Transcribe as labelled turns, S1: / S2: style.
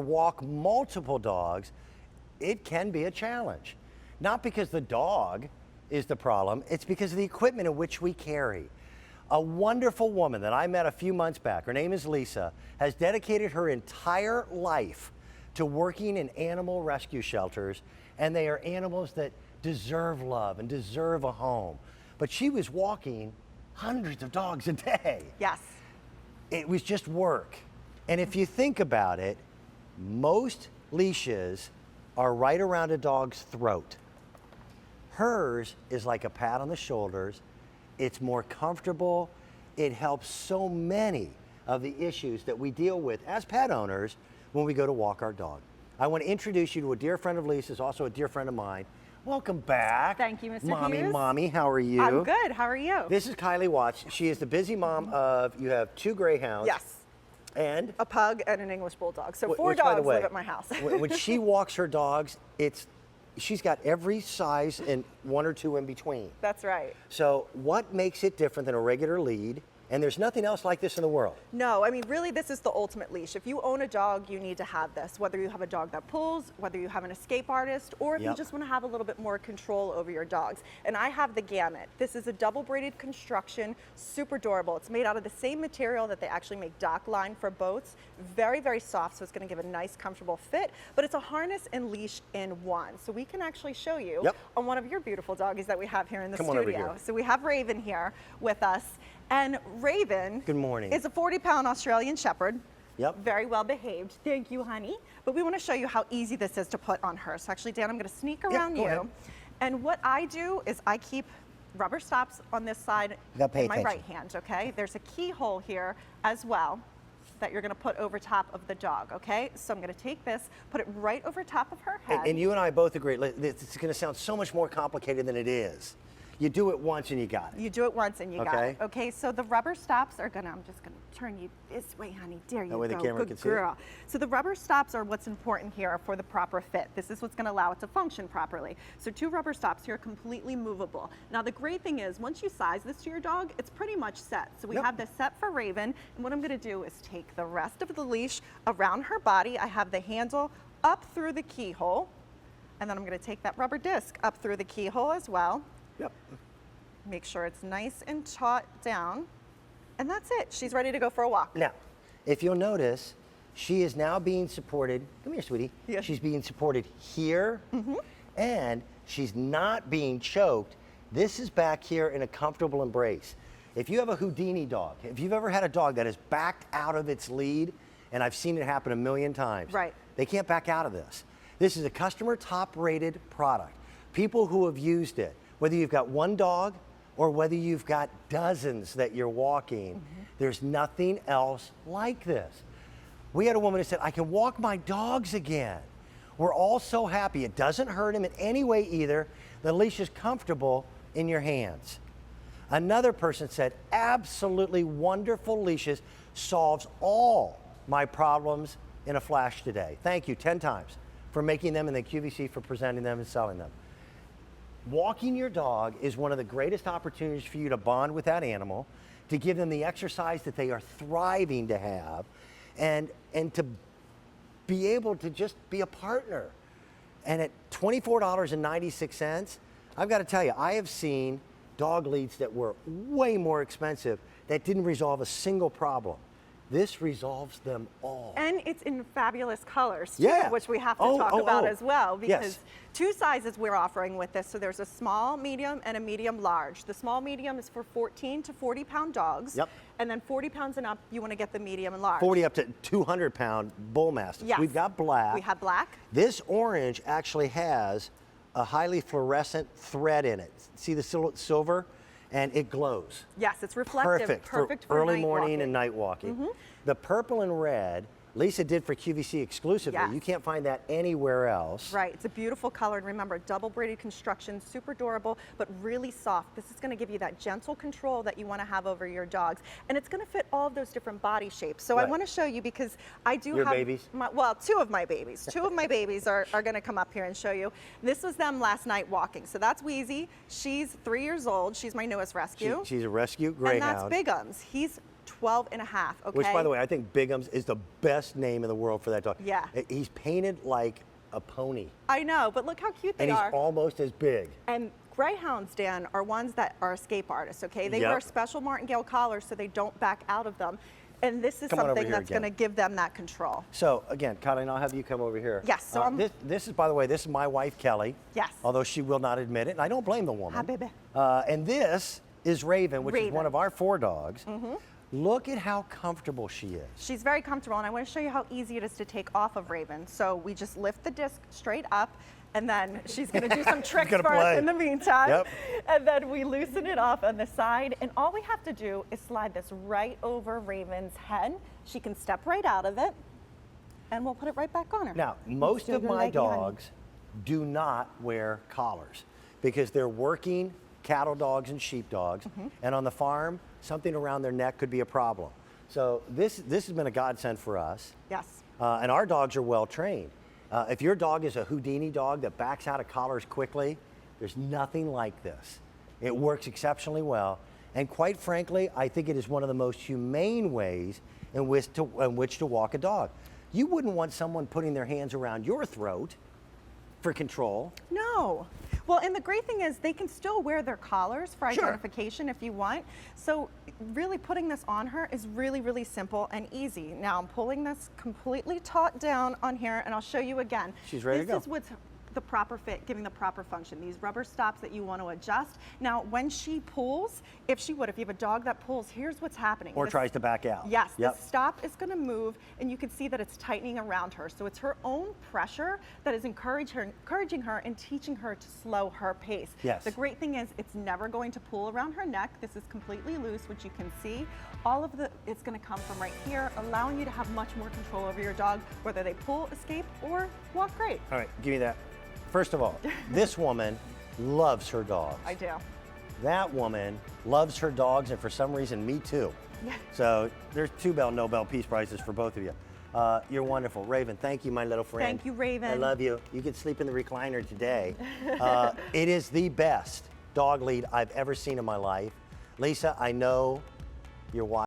S1: walk multiple dogs, it can be a challenge. Not because the dog is the problem, it's because of the equipment in which we carry. A wonderful woman that I met a few months back, her name is Lisa, has dedicated her entire life to working in animal rescue shelters, and they are animals that deserve love and deserve a home. But she was walking hundreds of dogs a day.
S2: Yes.
S1: It was just work. And if you think about it, most leashes are right around a dog's throat. Hers is like a pat on the shoulders. It's more comfortable. It helps so many of the issues that we deal with as pet owners when we go to walk our dog. I want to introduce you to a dear friend of Lisa's, also a dear friend of mine. Welcome back.
S2: Thank you, Mr.
S1: Mommy,
S2: Hughes.
S1: Mommy, how are you?
S2: I'm good. How are you?
S1: This is Kylie Watts. She is the busy mom of, you have 2 greyhounds.
S2: Yes.
S1: And?
S2: A pug and an English bulldog. So 4
S1: which, by the
S2: dogs
S1: way,
S2: live at my house.
S1: when she walks her dogs, she's got every size and 1 or 2 in between.
S2: That's right.
S1: So what makes it different than a regular lead? And there's nothing else like this in the world.
S2: No, I mean, really, this is the ultimate leash. If you own a dog, you need to have this, whether you have a dog that pulls, whether you have an escape artist, or if you just want to have a little bit more control over your dogs. And I have the gamut. This is a double braided construction, super durable. It's made out of the same material that they actually make dock line for boats. Very, very soft, so it's going to give a nice, comfortable fit. But it's a harness and leash in one. So we can actually show you on one of your beautiful doggies that we have here in the studio. Over here. So we have Raven here with us. And Raven
S1: Good morning.
S2: is a 40-pound Australian Shepherd.
S1: Yep.
S2: Very well behaved. Thank you, honey. But we want to show you how easy this is to put on her. So actually, Dan, I'm going to sneak around you.
S1: Ahead.
S2: And what I do is I keep rubber stops on this side in my right hand, okay? There's a keyhole here as well that you're going to put over top of the dog, okay? So I'm going to take this, put it right over top of her head.
S1: And you and I both agree, it's going to sound so much more complicated than it is. You do it once and you got it.
S2: You do it once and you got it. Okay, so the rubber stops are I'm just gonna turn you this way, honey. There you go.
S1: That way the camera can see
S2: girl. So the rubber stops are what's important here for the proper fit. This is what's gonna allow it to function properly. So 2 rubber stops here, completely movable. Now the great thing is, once you size this to your dog, it's pretty much set. So we have this set for Raven, and what I'm gonna do is take the rest of the leash around her body. I have the handle up through the keyhole, and then I'm gonna take that rubber disc up through the keyhole as well.
S1: Yep.
S2: Make sure it's nice and taut down. And that's it. She's ready to go for a walk.
S1: Now, if you'll notice, she is now being supported. Come here, sweetie.
S2: Yeah.
S1: She's being supported here, and she's not being choked. This is back here in a comfortable embrace. If you have a Houdini dog, if you've ever had a dog that is backed out of its lead, and I've seen it happen a million times, they can't back out of this. This is a customer top-rated product. People who have used it, whether you've got 1 dog or whether you've got dozens that you're walking, there's nothing else like this. We had a woman who said, I can walk my dogs again. We're all so happy. It doesn't hurt him in any way either. The leash is comfortable in your hands. Another person said, absolutely wonderful leashes, solves all my problems in a flash today. Thank you 10 times for making them, and then QVC for presenting them and selling them. Walking your dog is one of the greatest opportunities for you to bond with that animal, to give them the exercise that they are thriving to have, and to be able to just be a partner. And at $24.96, I've got to tell you, I have seen dog leads that were way more expensive that didn't resolve a single problem. This resolves them all.
S2: And it's in fabulous colors too, which we have to talk about as well, because 2 sizes we're offering with this. So there's a small, medium, and a medium large. The small medium is for 14 to 40-pound dogs. And then 40 pounds and up, you want to get the medium and large.
S1: 40 up to 200-pound bull mastiffs.
S2: Yes.
S1: We've got black.
S2: We have black.
S1: This orange actually has a highly fluorescent thread in it. See the silver? And it glows.
S2: Yes, it's reflective. Perfect for
S1: early
S2: night
S1: morning
S2: walking.
S1: and night walking. The purple and red, Lisa did for QVC exclusively. You can't find that anywhere else.
S2: Right, it's a beautiful color, and remember, double braided construction, super durable, but really soft. This is gonna give you that gentle control that you wanna have over your dogs. And it's gonna fit all of those different body shapes. So I wanna show you, because I do have
S1: babies?
S2: Well, 2 of my babies. 2 of my babies are gonna come up here and show you. This was them last night walking. So that's Wheezy. She's 3 years old. She's my newest rescue.
S1: She's a rescue greyhound.
S2: And that's Bigums. He's 12 and a half, okay?
S1: Which, by the way, I think Bigham's is the best name in the world for that dog.
S2: Yeah.
S1: He's painted like a pony.
S2: I know, but look how cute they
S1: and
S2: are.
S1: he's almost as big.
S2: And greyhounds, Dan, are ones that are escape artists, okay? They wear special martingale collars so they don't back out of them. And this is something that's going to give them that control.
S1: So again, Colleen, I'll have you come over here.
S2: Yes. So
S1: this is, by the way, this is my wife, Kelly.
S2: Yes.
S1: Although she will not admit it, and I don't blame the woman.
S2: Hi, baby.
S1: And this is Raven, which is one of our 4 dogs. Look at how comfortable she is.
S2: She's very comfortable, and I want to show you how easy it is to take off of Raven. So we just lift the disc straight up, and then she's going to do some tricks for us in the meantime.
S1: Yep.
S2: And then we loosen it off on the side, and all we have to do is slide this right over Raven's head. She can step right out of it, and we'll put it right back on her.
S1: Now, most of my dogs do not wear collars because they're working cattle dogs and sheep dogs, and on the farm, something around their neck could be a problem. So this has been a godsend for us.
S2: Yes.
S1: And our dogs are well trained. If your dog is a Houdini dog that backs out of collars quickly, there's nothing like this. It works exceptionally well, and quite frankly, I think it is one of the most humane ways in which to walk a dog. You wouldn't want someone putting their hands around your throat for control.
S2: No. Well, and the great thing is they can still wear their collars for identification if you want. So really putting this on her is really, really simple and easy. Now I'm pulling this completely taut down on here, and I'll show you again.
S1: She's ready to go.
S2: This is what's the proper fit, giving the proper function. These rubber stops that you want to adjust. Now, when she pulls, if you have a dog that pulls, here's what's happening.
S1: Or tries to back out.
S2: Yes, the stop is going to move, and you can see that it's tightening around her. So it's her own pressure that is encouraging her and teaching her to slow her pace.
S1: Yes.
S2: The great thing is it's never going to pull around her neck. This is completely loose, which you can see. All of it's going to come from right here, allowing you to have much more control over your dog, whether they pull, escape, or walk great.
S1: All right, give me that. First of all, this woman loves her dogs.
S2: I do.
S1: That woman loves her dogs, and for some reason, me too.
S2: Yeah.
S1: So there's 2 Nobel Peace Prizes for both of you. You're wonderful. Raven, thank you, my little friend.
S2: Thank you, Raven.
S1: I love you. You can sleep in the recliner today. It is the best dog lead I've ever seen in my life. Lisa, I know you're watching.